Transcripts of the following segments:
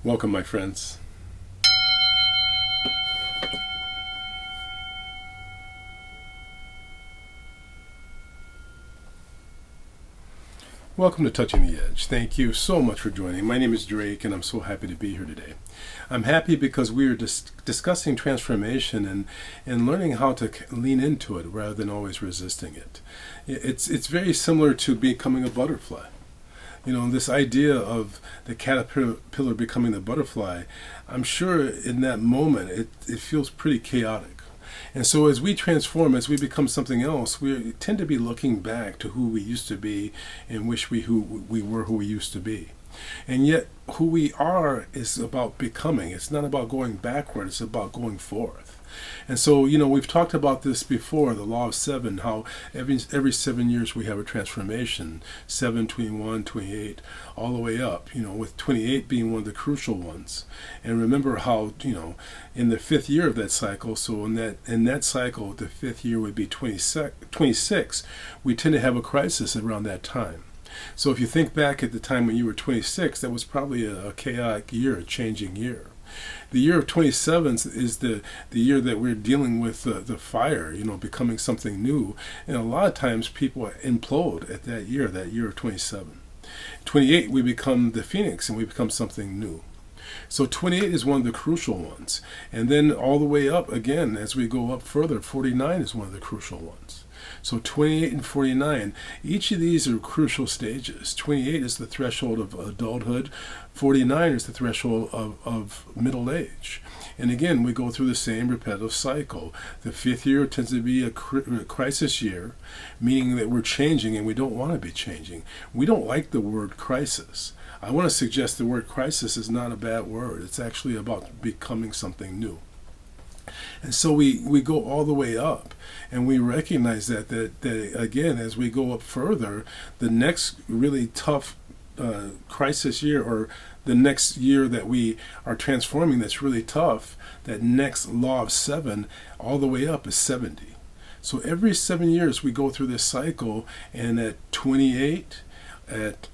Welcome, my friends. Welcome to Touching the Edge. Thank you so much for joining. My name is Drake, and I'm so happy to be here today. I'm happy because we are discussing transformation and learning how to lean into it rather than always resisting it. It's very similar to becoming a butterfly. You know, this idea of the caterpillar becoming the butterfly, I'm sure in that moment it feels pretty chaotic. And so as we transform, as we become something else, we tend to be looking back to who we used to be and wish we were who we used to be. And yet who we are is about becoming. It's not about going backward, it's about going forth. And so, you know, we've talked about this before, the law of seven, how every 7 years we have a transformation, 7, 21, 28, all the way up, you know, with 28 being one of the crucial ones. And remember how, you know, in the fifth year of that cycle, so in that cycle, the fifth year would be 26, we tend to have a crisis around that time. So if you think back at the time when you were 26, that was probably a chaotic year, a changing year. The year of 27 is the year that we're dealing with the fire, you know, becoming something new. And a lot of times people implode at that year of 27. 28, we become the phoenix and we become something new. So 28 is one of the crucial ones. And then all the way up again, as we go up further, 49 is one of the crucial ones. So 28 and 49, each of these are crucial stages. 28 is the threshold of adulthood. 49 is the threshold of middle age. And again, we go through the same repetitive cycle. The fifth year tends to be a crisis year, meaning that we're changing and we don't want to be changing. We don't like the word crisis. I want to suggest the word crisis is not a bad word. It's actually about becoming something new. And so we go all the way up, and we recognize that again, as we go up further, the next really tough crisis year, or the next year that we are transforming that's really tough, that next law of seven, all the way up is 70. So every 7 years we go through this cycle, and at 28, at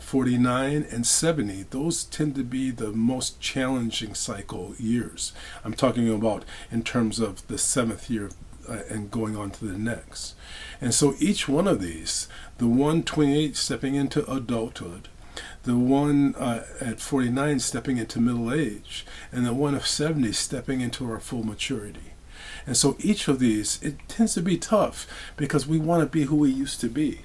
49 and 70, those tend to be the most challenging cycle years. I'm talking about in terms of the seventh year and going on to the next. And so each one of these, the one 28 stepping into adulthood, the one at 49 stepping into middle age, and the one of 70 stepping into our full maturity. And so each of these, it tends to be tough because we want to be who we used to be.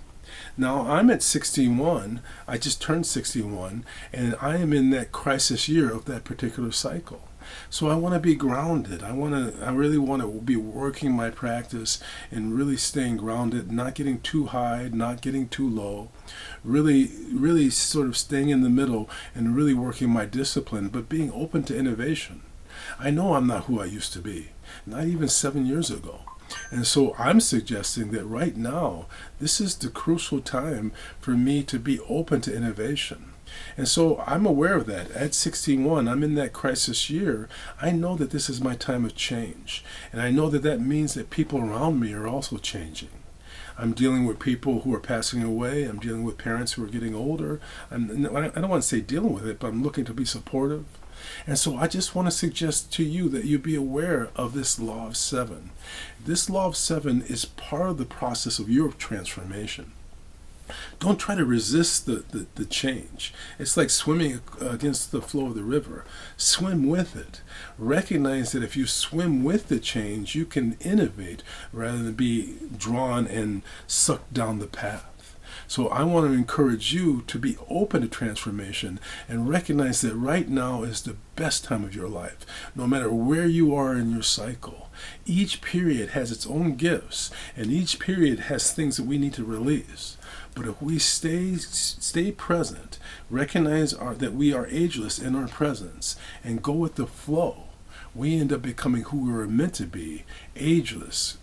Now, I'm at 61, I just turned 61, and I am in that crisis year of that particular cycle. So I want to be grounded. I really want to be working my practice and really staying grounded, not getting too high, not getting too low, really sort of staying in the middle and really working my discipline, but being open to innovation. I know I'm not who I used to be, not even 7 years ago. And so I'm suggesting that right now, this is the crucial time for me to be open to innovation. And so I'm aware of that. At 61, I'm in that crisis year. I know that this is my time of change. And I know that that means that people around me are also changing. I'm dealing with people who are passing away. I'm dealing with parents who are getting older. I don't want to say dealing with it, but I'm looking to be supportive. And so I just want to suggest to you that you be aware of this law of seven. This law of seven is part of the process of your transformation. Don't try to resist the change. It's like swimming against the flow of the river. Swim with it. Recognize that if you swim with the change, you can innovate rather than be drawn and sucked down the path. So I want to encourage you to be open to transformation and recognize that right now is the best time of your life, no matter where you are in your cycle. Each period has its own gifts, and each period has things that we need to release. But if we stay present, recognize that we are ageless in our presence, and go with the flow, we end up becoming who we were meant to be, ageless,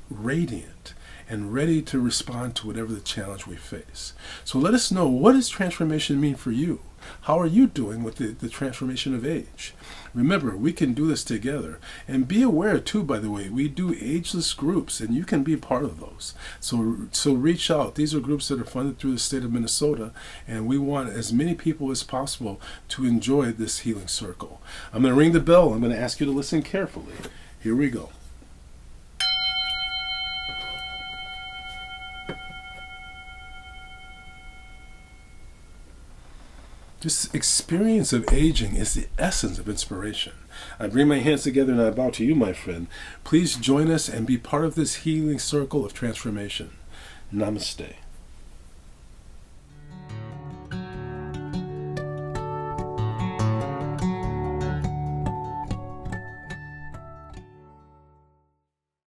radiant, and ready to respond to whatever the challenge we face. So let us know, what does transformation mean for you? How are you doing with the transformation of age? Remember, we can do this together. And be aware, too, by the way, we do ageless groups, and you can be part of those. So reach out. These are groups that are funded through the state of Minnesota, and we want as many people as possible to enjoy this healing circle. I'm going to ring the bell. I'm going to ask you to listen carefully. Here we go. This experience of aging is the essence of inspiration. I bring my hands together and I bow to you, my friend. Please join us and be part of this healing circle of transformation. Namaste.